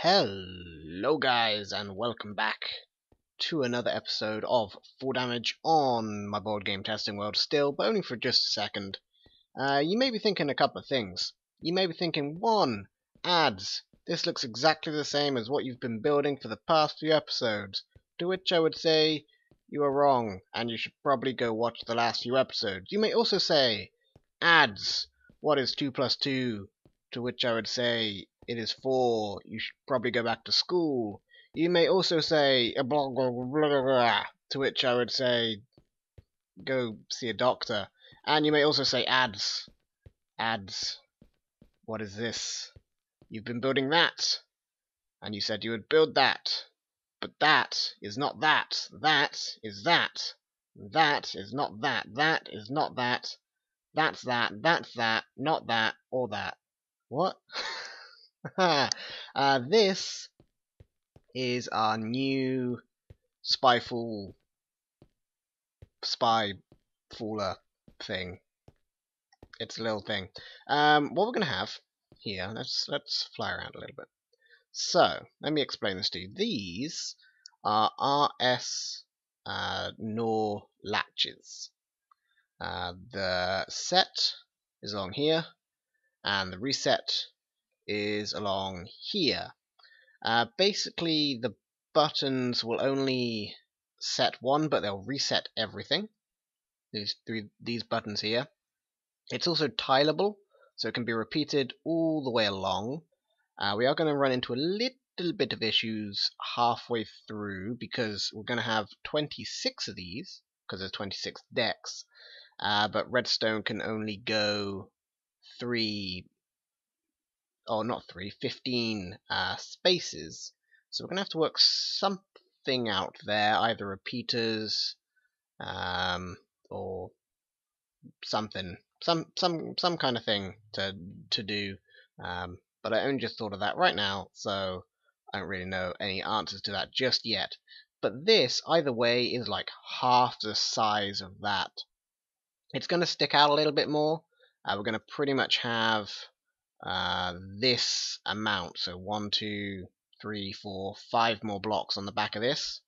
Hello guys, and welcome back to another episode of Full Damage on my board game testing world still, but only for just a second. You may be thinking a couple of things. You may be thinking, one, ads. This looks exactly the same as what you've been building for the past few episodes. To which I would say, you are wrong, and you should probably go watch the last few episodes. You may also say, ads. What is 2 plus 2? To which I would say, it is 4. You should probably go back to school. You may also say, blah, blah, blah, blah, blah, to which I would say, go see a doctor. And you may also say, ads. Ads. What is this? You've been building that. And you said you would build that. But that is not that. That is that. That is not that. That is not that. That's that. That's that. Not that. Or that. What? This is our new Spyfall Spyfaller thing. It's a little thing. What we're gonna have here, let's fly around a little bit. So, let me explain this to you. These are RS NOR latches. The set is along here, and the reset is along here. Basically, the buttons will only set one, but they'll reset everything. These buttons here. It's also tileable, so it can be repeated all the way along. We are going to run into a little bit of issues halfway through, because we're going to have 26 of these, because there's 26 decks, but Redstone can only go 15 spaces. So we're going to have to work something out there, either repeaters, or something, some kind of thing to do. But I only just thought of that right now, so I don't really know any answers to that just yet. But this, either way, is like half the size of that. It's going to stick out a little bit more. We're going to pretty much have this amount, so 1, 2, 3, 4, 5 more blocks on the back of this.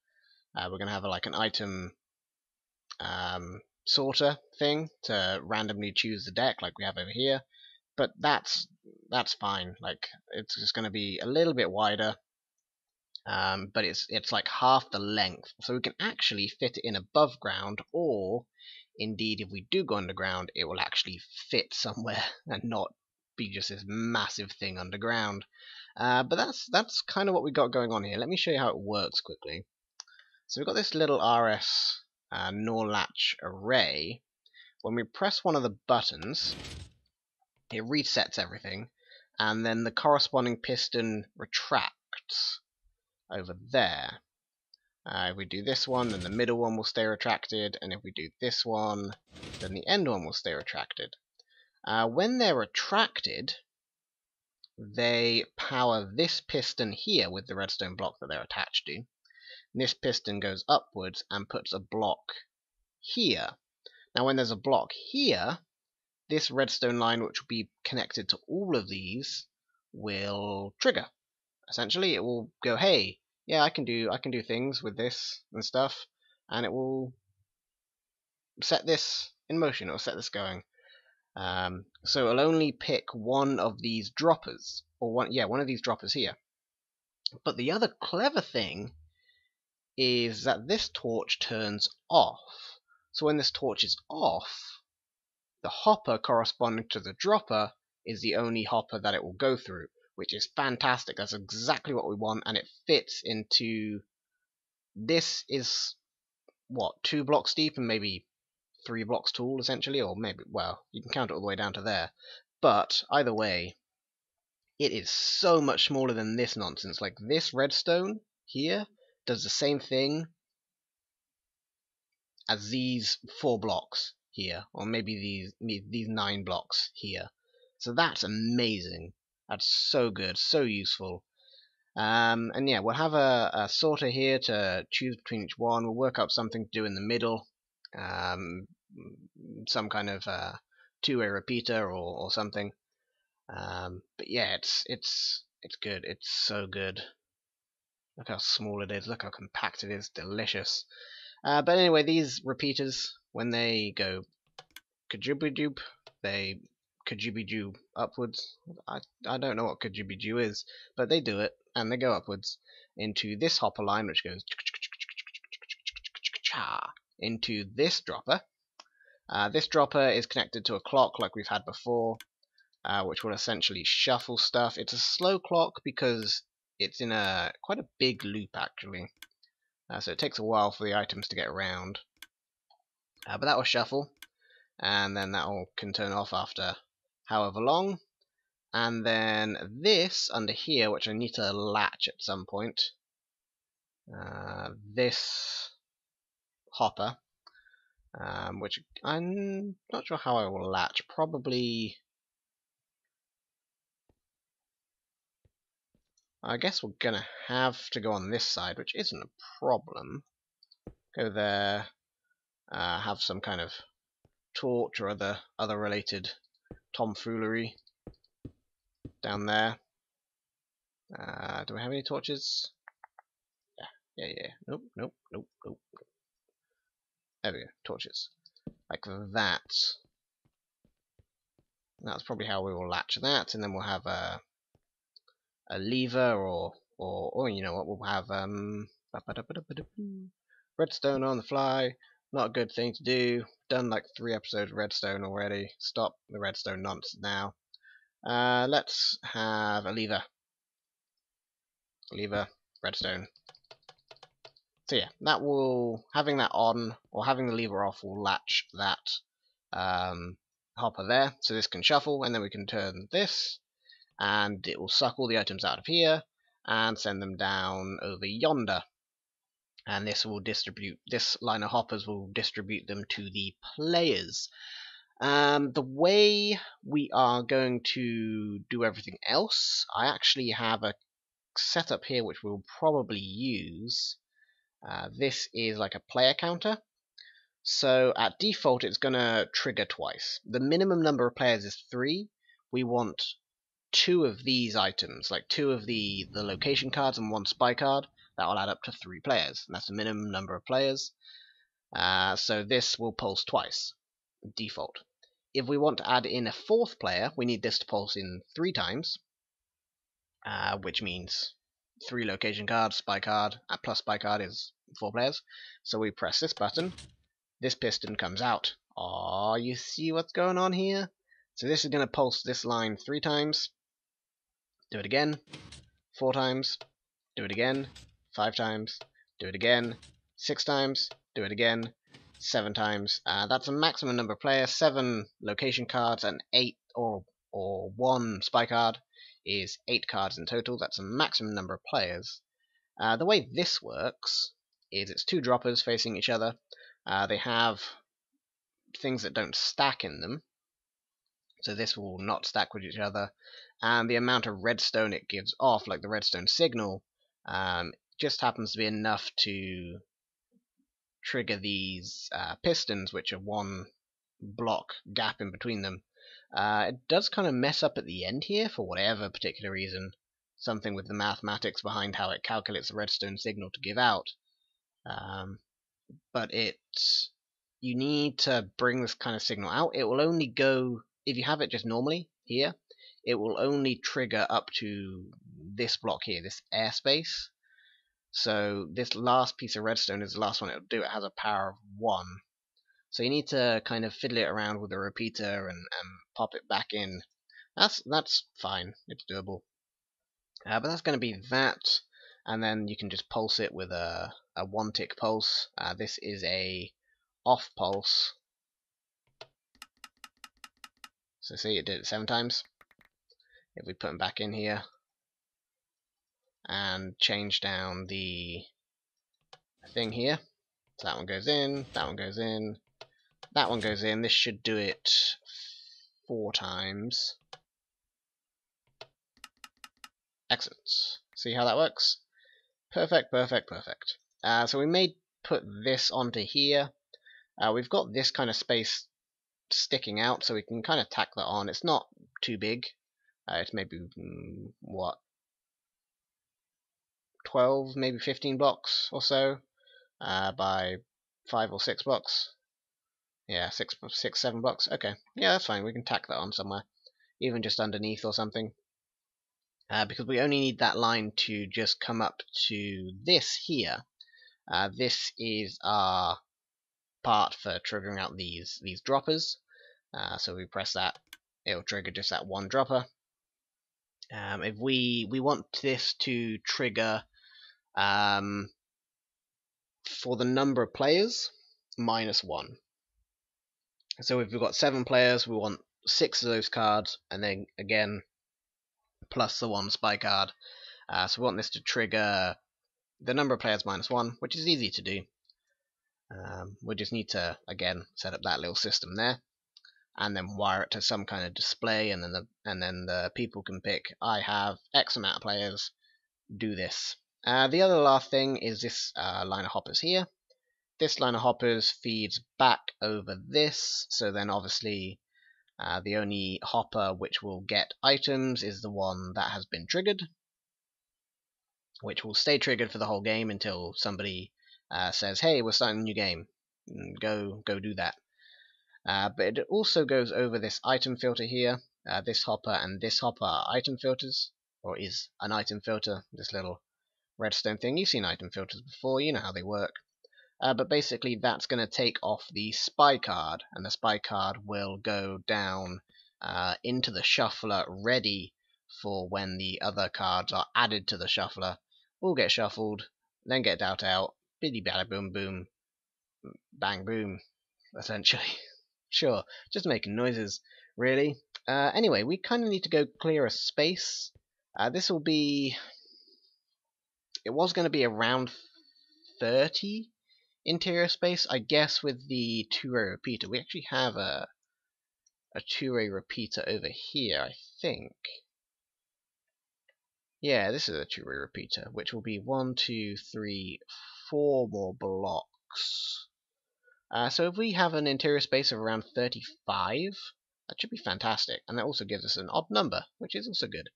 We're going to have like an item sorter thing to randomly choose the deck, like we have over here. But that's fine. Like, it's just going to be a little bit wider, but it's like half the length, so we can actually fit it in above ground, or indeed, if we do go underground, it will actually fit somewhere and not be just this massive thing underground. But that's kind of what we got going on here. Let me show you how it works quickly. So we've got this little RS NOR latch array. When we press one of the buttons, it resets everything, and then the corresponding piston retracts over there. If we do this one, then the middle one will stay retracted, and if we do this one, then the end one will stay retracted. When they're retracted, they power this piston here with the redstone block that they're attached to. And this piston goes upwards and puts a block here. Now when there's a block here, this redstone line, which will be connected to all of these, will trigger. Essentially, it will go, hey, yeah, I can do things with this and stuff, and it will set this in motion, or set this going. So it'll only pick one of these droppers, or one of these droppers here. But the other clever thing is that this torch turns off. So when this torch is off, the hopper corresponding to the dropper is the only hopper that it will go through, which is fantastic. That's exactly what we want, and it fits into... This is, what, 2 blocks deep and maybe 3 blocks tall, essentially, or maybe, well, you can count it all the way down to there. But, either way, it is so much smaller than this nonsense. Like, this redstone here does the same thing as these 4 blocks here, or maybe these 9 blocks here. So that's amazing. That's so good, so useful. And yeah, we'll have a sorter here to choose between each one. We'll work out something to do in the middle, some kind of two-way repeater or something. But yeah, it's It's good. It's so good. Look how small it is. Look how compact it is. Delicious. But anyway, these repeaters, when they go kajooby-doob, they kajooby-doo upwards. I don't know what kajooby-doo is, but they do it, and they go upwards into this hopper line, which goes into this dropper. This dropper is connected to a clock like we've had before, which will essentially shuffle stuff. It's a slow clock because it's in quite a big loop actually, so it takes a while for the items to get around. But that will shuffle, and then that can turn off after however long. And then this under here, which I need to latch at some point, this hopper, which I'm not sure how I will latch. Probably, I guess we're gonna have to go on this side, which isn't a problem. Go there, have some kind of torch or other related tomfoolery down there. Do we have any torches? Yeah. Nope. There we go. Torches. Like that. That's probably how we will latch that, and then we'll have a lever, or you know what, we'll have redstone on the fly. Not a good thing to do. Done like 3 episodes of redstone already. Stop the redstone nonsense now. Let's have a lever. Lever, redstone. So yeah, that will, having that on or having the lever off will latch that hopper there, so this can shuffle, and then we can turn this, and it will suck all the items out of here and send them down over yonder. And this will distribute, this line of hoppers will distribute them to the players. The way we are going to do everything else, I actually have a setup here which we'll probably use. This is like a player counter. So at default it's going to trigger twice. The minimum number of players is 3. We want 2 of these items, like 2 of the location cards and 1 spy card. That will add up to 3 players. And that's the minimum number of players. So this will pulse twice, default. If we want to add in a 4th player, we need this to pulse in 3 times, which means 3 location cards, spy card, plus spy card is 4 players. So we press this button, this piston comes out. Oh, you see what's going on here? So this is going to pulse this line 3 times. Do it again, 4 times. Do it again, 5 times. Do it again, 6 times. Do it again, 7 times. That's a maximum number of players. 7 location cards and 8 or 1 spy card is 8 cards in total. That's a maximum number of players. The way this works is it's 2 droppers facing each other. They have things that don't stack in them, so this will not stack with each other, and the amount of redstone it gives off, like the redstone signal, just happens to be enough to trigger these pistons, which are 1 block gap in between them. It does kind of mess up at the end here for whatever particular reason, something with the mathematics behind how it calculates the redstone signal to give out. But you need to bring this kind of signal out. It will only go, if you have it just normally here, it will only trigger up to this block here, this airspace. So this last piece of redstone is the last one it will do. It has a power of 1. So you need to kind of fiddle it around with a repeater and pop it back in. That's fine. It's doable. But that's going to be that. And then you can just pulse it with a 1-tick pulse. This is a off pulse. So see, it did it 7 times. If we put them back in here and change down the thing here, so that one goes in, that one goes in, that one goes in. This should do it 4 times. Excellent. See how that works? Perfect. So we may put this onto here. We've got this kind of space sticking out, so we can kind of tack that on. It's not too big. It's maybe, what, 12, maybe 15 blocks or so, by 5 or 6 blocks. Yeah, 7 blocks. Okay, yeah, that's fine. We can tack that on somewhere, even just underneath or something. Because we only need that line to just come up to this here. This is our part for triggering out these droppers. So we press that, it'll trigger just that one dropper. If we want this to trigger for the number of players, -1. So if we've got 7 players, we want 6 of those cards, and then again plus the 1 spy card. So we want this to trigger the number of players -1, which is easy to do. We just need to again set up that little system there, and then wire it to some kind of display, and then the people can pick, I have X amount of players, do this. The other last thing is this line of hoppers here. This line of hoppers feeds back over this, so then obviously the only hopper which will get items is the one that has been triggered, which will stay triggered for the whole game until somebody says, hey, we're starting a new game, go do that. But it also goes over this item filter here. This hopper and this hopper are item filters, or is an item filter, this little redstone thing. You've seen item filters before, you know how they work. But basically that's going to take off the spy card, and the spy card will go down into the shuffler, ready for when the other cards are added to the shuffler. All get shuffled, then get dealt out, biddy bada boom boom, bang boom, essentially. Sure, just making noises, really. Anyway, we kind of need to go clear a space. This will be... It was going to be around 30 interior space, I guess, with the 2-ray repeater. We actually have a 2-ray repeater over here, I think. Yeah, this is a 2-ray repeater, which will be 1, 2, 3, 4 more blocks. So if we have an interior space of around 35, that should be fantastic. And that also gives us an odd number, which is also good.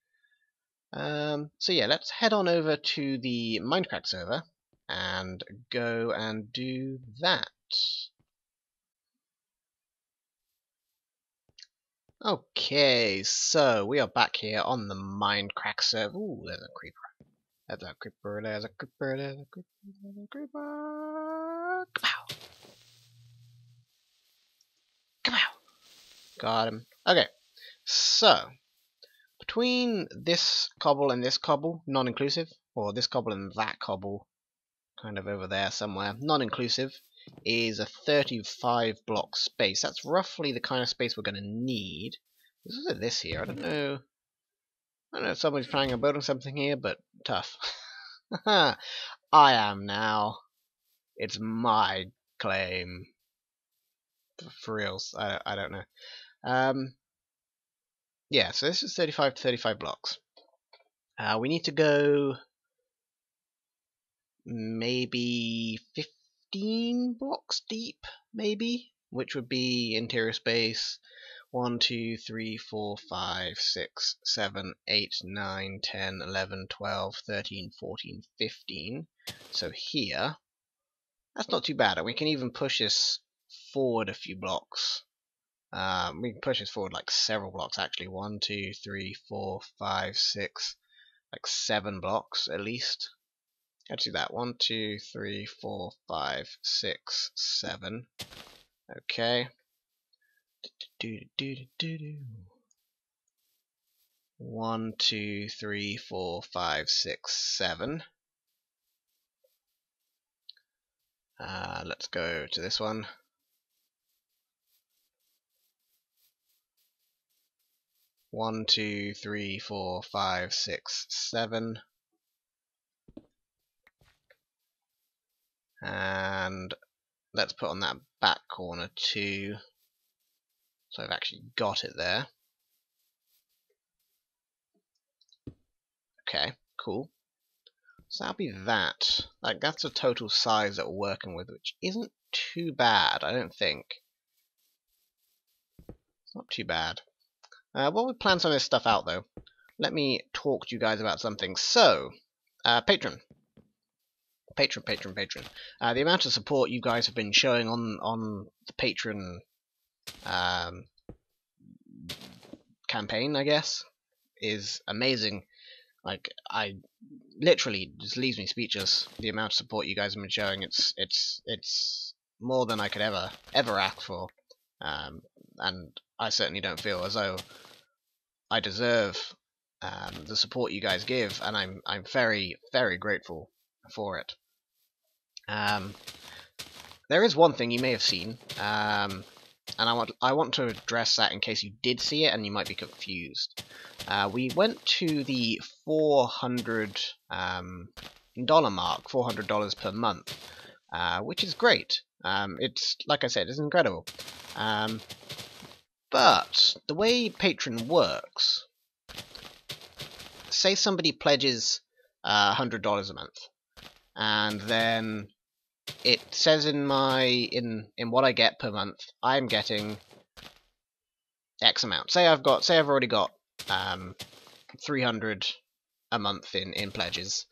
So yeah, let's head on over to the Mindcrack server and go and do that. Okay, so we are back here on the Mindcrack server. Ooh, there's a creeper. There's a creeper, there's a creeper, there's a creeper, there's a creeper. Kapow! Kapow! Got him. Okay, so between this cobble and this cobble, non-inclusive, or this cobble and that cobble, kind of over there somewhere, non-inclusive, is a 35 block space. That's roughly the kind of space we're going to need. Is it this here? I don't know if somebody's planning on building something here, but tough. I am now. It's my claim. For reals. I don't know. Yeah, so this is 35 to 35 blocks. We need to go maybe 15 blocks deep, maybe, which would be interior space 1, 2, 3, 4, 5, 6, 7, 8, 9, 10, 11, 12, 13, 14, 15. So here, that's not too bad. We can even push this forward a few blocks. We can push this forward like several blocks actually. 1, 2, 3, 4, 5, 6, like 7 blocks at least. Let's do that. 1, 2, 3, 4, 5, 6, 7. Okay. 1, 2, 3, 4, 5, 6, 7. Let's go to this one. 1, 2, 3, 4, 5, 6, 7. And let's put on that back corner too. So I've actually got it there. Okay, cool. So that'll be that. Like, that's a total size that we're working with, which isn't too bad, I don't think. It's not too bad. While we plan some of this stuff out, though, let me talk to you guys about something. So, Patron, Patron. The amount of support you guys have been showing on the Patron campaign, I guess, is amazing. Like, I literally just leaves me speechless. The amount of support you guys have been showing, it's more than I could ever ask for, and I certainly don't feel as though I deserve the support you guys give, and I'm very grateful for it. There is one thing you may have seen, and I want to address that in case you did see it and you might be confused. We went to the $400 mark, $400 per month, which is great. It's, like I said, it's incredible. But the way Patreon works, say somebody pledges $100 a month, and then it says in what I get per month, I'm getting X amount. Say I've already got 300 a month in pledges,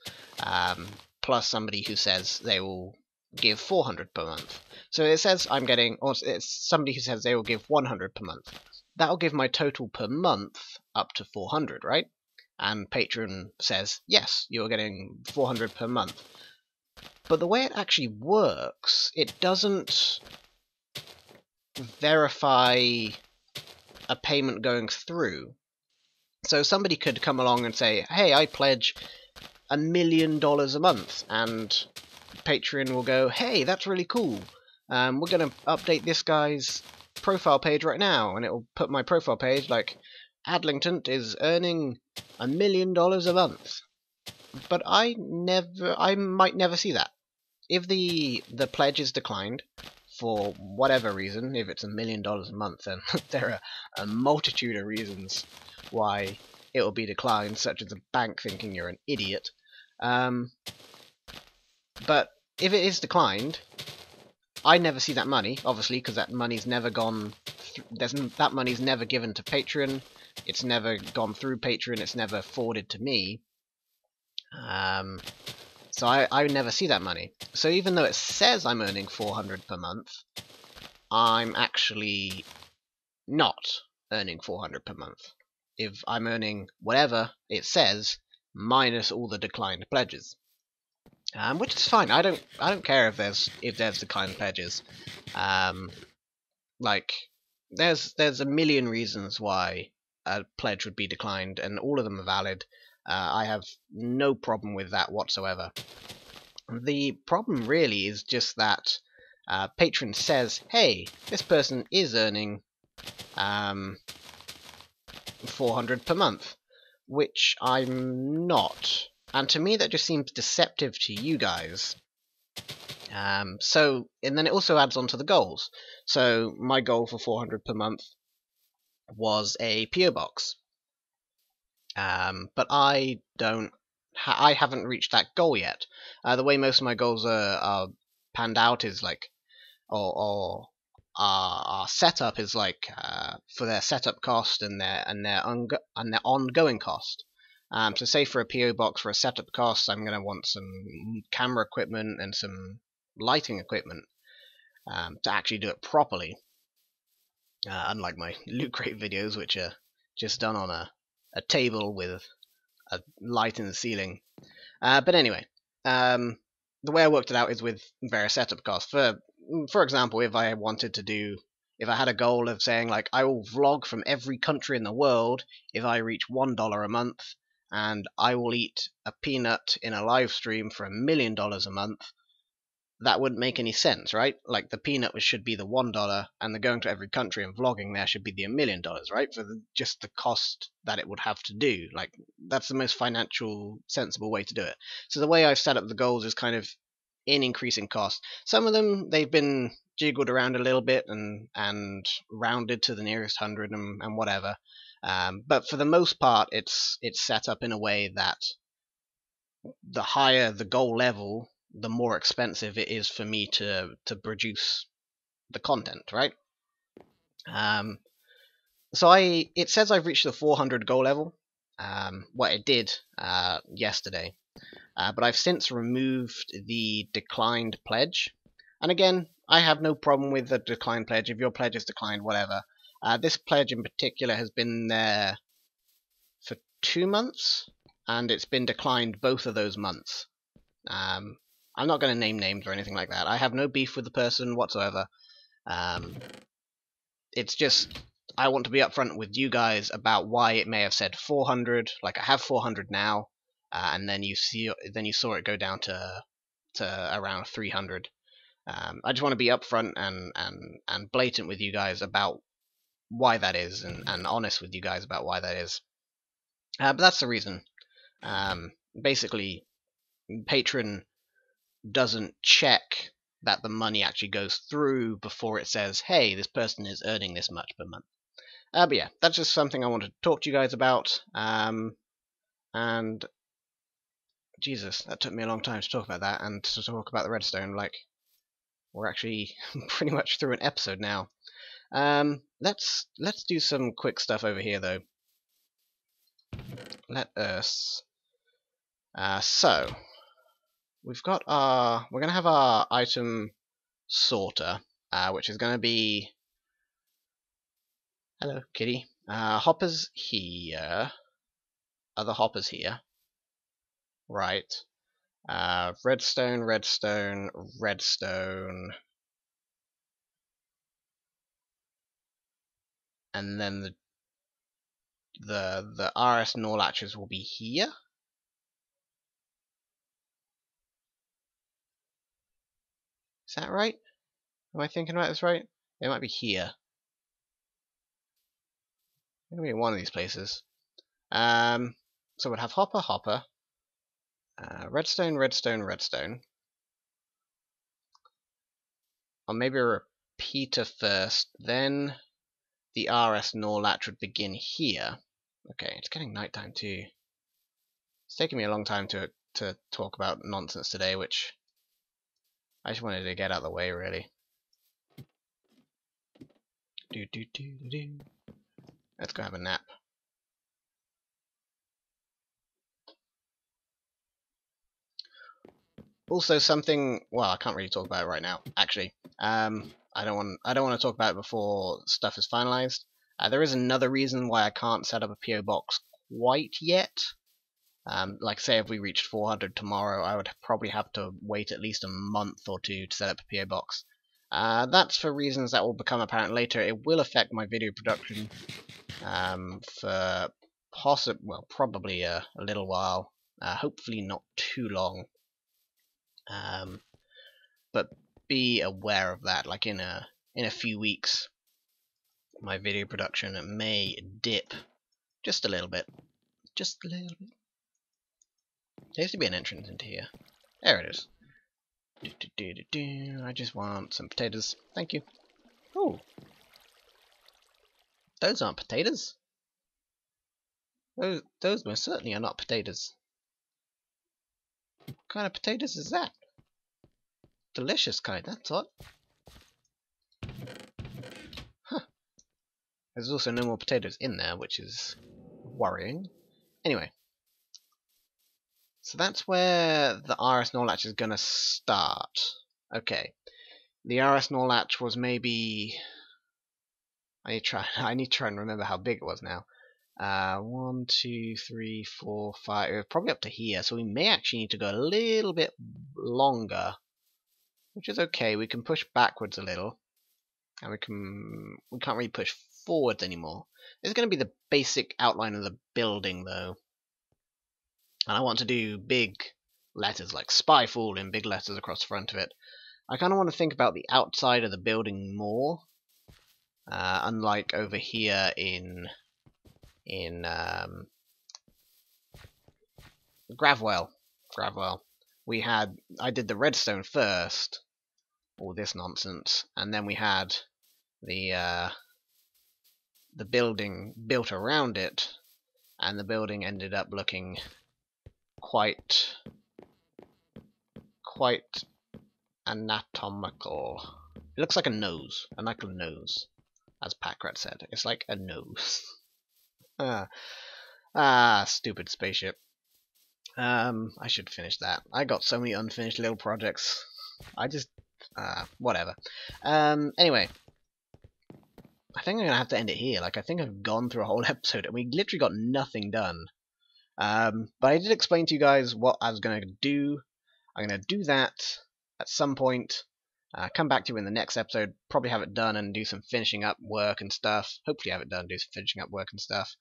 plus somebody who says they will give 400 per month. So it says I'm getting, or it's somebody who says they will give 100 per month. That will give my total per month up to 400, right? And Patreon says, yes, you're getting 400 per month. But the way it actually works, it doesn't verify a payment going through. So somebody could come along and say, hey, I pledge $1 million a month, and Patreon will go, hey, that's really cool. We're going to update this guy's profile page right now, and it will put my profile page like, Adlington is earning $1 million a month. But I might never see that. If the pledge is declined for whatever reason, if it's $1 million a month, then there are a multitude of reasons why it will be declined, such as the bank thinking you're an idiot. But if it is declined, I never see that money, obviously, because that money's never gone. That money's never given to Patreon. It's never gone through Patreon. It's never forwarded to me. So I never see that money. So even though it says I'm earning 400 per month, I'm actually not earning 400 per month. If I'm earning whatever it says, minus all the declined pledges, which is fine. I don't care if there's declined pledges. Like there's a million reasons why a pledge would be declined, and all of them are valid. I have no problem with that whatsoever. The problem really is just that Patreon says, hey, this person is earning 400 per month, which I'm not. And to me that just seems deceptive to you guys. And then it also adds on to the goals. So my goal for 400 per month was a PO box. But I haven't reached that goal yet. The way most of my goals are panned out is like, or our setup is like for their setup cost and their ongoing cost. So say for a PO box, for a setup cost, I'm going to want some camera equipment and some lighting equipment to actually do it properly. Unlike my Loot Crate videos, which are just done on a table with a light in the ceiling. But anyway, the way I worked it out is with various setup costs. For example, if I had a goal of saying like I will vlog from every country in the world if I reach $1 a month, and I will eat a peanut in a live stream for $1 million a month, that wouldn't make any sense, right? Like the peanut should be the $1, and the going to every country and vlogging there should be the $1 million, right? For just the cost that it would have to do. Like that's the most financial, sensible way to do it. So the way I've set up the goals is kind of in increasing cost. Some of them they've been jiggled around a little bit and rounded to the nearest 100 and whatever. But for the most part, it's set up in a way that the higher the goal level, the more expensive it is for me to produce the content, right? So it says I've reached the 400 goal level. What it did yesterday. but I've since removed the declined pledge. And again, I have no problem with the declined pledge. If your pledge is declined, whatever. This pledge in particular has been there for 2 months, and it's been declined both of those months. I'm not going to name names or anything like that. I have no beef with the person whatsoever. It's just I want to be upfront with you guys about why it may have said 400. Like I have 400 now, and then you saw it go down to around 300. I just want to be upfront and blatant with you guys about why that is, and honest with you guys about why that is. But that's the reason. Basically, Patreon doesn't check that the money actually goes through before it says, hey, this person is earning this much per month. But yeah, that's just something I wanted to talk to you guys about. And Jesus, that took me a long time to talk about that and to talk about the redstone. Like, we're actually pretty much through an episode now. Let's do some quick stuff over here though. Let us. So we've got we're gonna have our item sorter, which is gonna be. Hello, kitty. Hoppers here. Other hoppers here. Right. Redstone, redstone, redstone. And then the RS NOR latches will be here. Is that right? Am I thinking about this right? It might be here. It'll be in one of these places. So we'd have hopper, hopper, redstone, redstone, redstone. Or maybe a repeater first, then the RS NOR latch would begin here. Okay, it's getting nighttime too. It's taking me a long time to talk about nonsense today, which I just wanted to get out of the way, really. Let's go have a nap. Also, something. Well, I can't really talk about it right now. Actually, I don't want to talk about it before stuff is finalized. There is another reason why I can't set up a PO box quite yet. Like say if we reached 400 tomorrow, I would probably have to wait at least a month or two to set up a PO box. That's for reasons that will become apparent later. It will affect my video production for probably a little while. Hopefully not too long. But be aware of that. Like in a few weeks, my video production may dip just a little bit. Just a little bit. There used to be an entrance into here. There it is. I just want some potatoes. Thank you. Oh, those aren't potatoes. Those most certainly are not potatoes. What kind of potatoes is that? Delicious kind, that's what. Huh. There's also no more potatoes in there, which is worrying. Anyway. So that's where the RS NOR latch is going to start. Okay. The RS NOR latch was maybe... I need to try and remember how big it was now. 1, 2, 3, 4, 5... probably up to here, so we may actually need to go a little bit longer. Which is okay, we can push backwards a little. And we can't really push forwards anymore. This is going to be the basic outline of the building, though. And I want to do big letters, like Spyfall in big letters across the front of it. I kind of want to think about the outside of the building more. Unlike over here in Gravwell. I did the redstone first, all this nonsense, and then we had the building built around it, and the building ended up looking quite anatomical. It looks like a nose, like a nose, as Packrat said. It's like a nose. Stupid spaceship. I should finish that. I got so many unfinished little projects. I just whatever. Anyway, I think I'm gonna have to end it here. Like, I think I've gone through a whole episode and we literally got nothing done. But I did explain to you guys what I was gonna do. I'm gonna do that at some point. Come back to you in the next episode. Probably have it done and do some finishing up work and stuff. Hopefully have it done, do some finishing up work and stuff.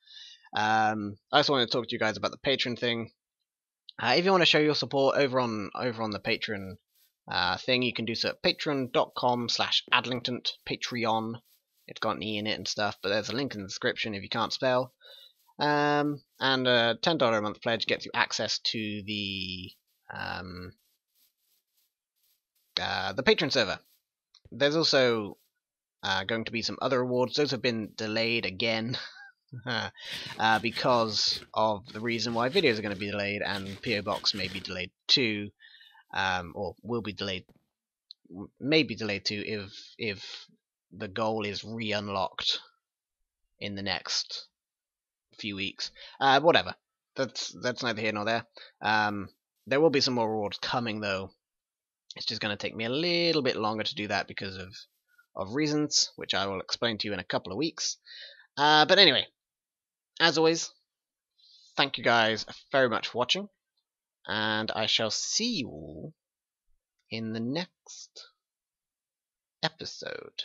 I also want to talk to you guys about the Patreon thing. If you want to show your support over on the Patreon thing, you can do so at patreon.com/adlington. Patreon. It's got an E in it and stuff, but there's a link in the description if you can't spell. And a $10 a month pledge gets you access to the Patreon server. There's also going to be some other awards. Those have been delayed again because of the reason why videos are going to be delayed, and PO Box may be delayed too, or will be delayed, may be delayed too if the goal is re-unlocked in the next few weeks. Whatever. That's neither here nor there. There will be some more rewards coming though. It's just going to take me a little bit longer to do that because of reasons, which I will explain to you in a couple of weeks. But anyway, as always, thank you guys very much for watching, and I shall see you all in the next episode.